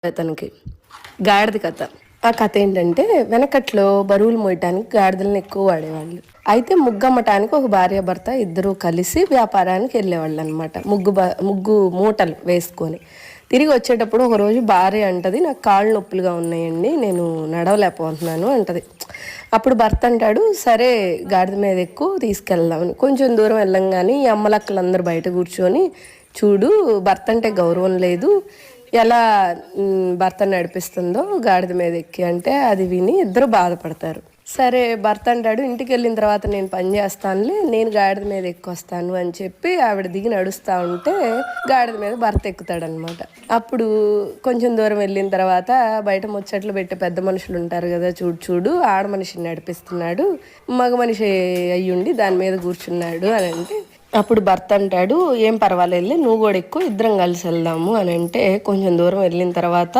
అతనికి గాడిద కథ. ఆ కథ ఏంటంటే, వెనకట్లో బరువులు మోయటానికి గాడిదలను ఎక్కువ వాడేవాళ్ళు. అయితే ముగ్గమ్మటానికి ఒక భార్యాభర్త ఇద్దరు కలిసి వ్యాపారానికి వెళ్ళేవాళ్ళు అనమాట. ముగ్గు మూటలు వేసుకొని తిరిగి వచ్చేటప్పుడు ఒకరోజు భార్య అంటది, నాకు కాళ్ళు నొప్పులుగా ఉన్నాయండి, నేను నడవలేకపోతున్నాను అంటది. అప్పుడు భర్త అంటాడు, సరే గాడిద మీద ఎక్కువ తీసుకెళ్దామని. కొంచెం దూరం వెళ్ళంగానే ఈ అమ్మలక్కలందరూ బయట కూర్చొని, చూడు భర్త అంటే గౌరవం లేదు, ఎలా భర్త నడిపిస్తుందో గాడిద మీద ఎక్కి అంటే, అది విని ఇద్దరు బాధపడతారు. సరే భర్త అంటాడు, ఇంటికి వెళ్ళిన తర్వాత నేను పని చేస్తానులే, నేను గాడిద మీద ఎక్కువస్తాను అని చెప్పి ఆవిడ దిగి నడుస్తూ ఉంటే గాడిద మీద భర్త ఎక్కుతాడనమాట. అప్పుడు కొంచెం దూరం వెళ్ళిన తర్వాత బయట ముచ్చట్లు పెట్టే పెద్ద మనుషులు ఉంటారు కదా, చూడు చూడు ఆడ మనిషిని నడిపిస్తున్నాడు, మగ మనిషి అయ్యుండి దాని మీద కూర్చున్నాడు అని అంటే, అప్పుడు భర్త అంటాడు, ఏం పర్వాలేదు, నువ్వు కూడా ఎక్కువ, ఇద్దరం కలిసి వెళ్దాము అని అంటే కొంచెం దూరం వెళ్ళిన తర్వాత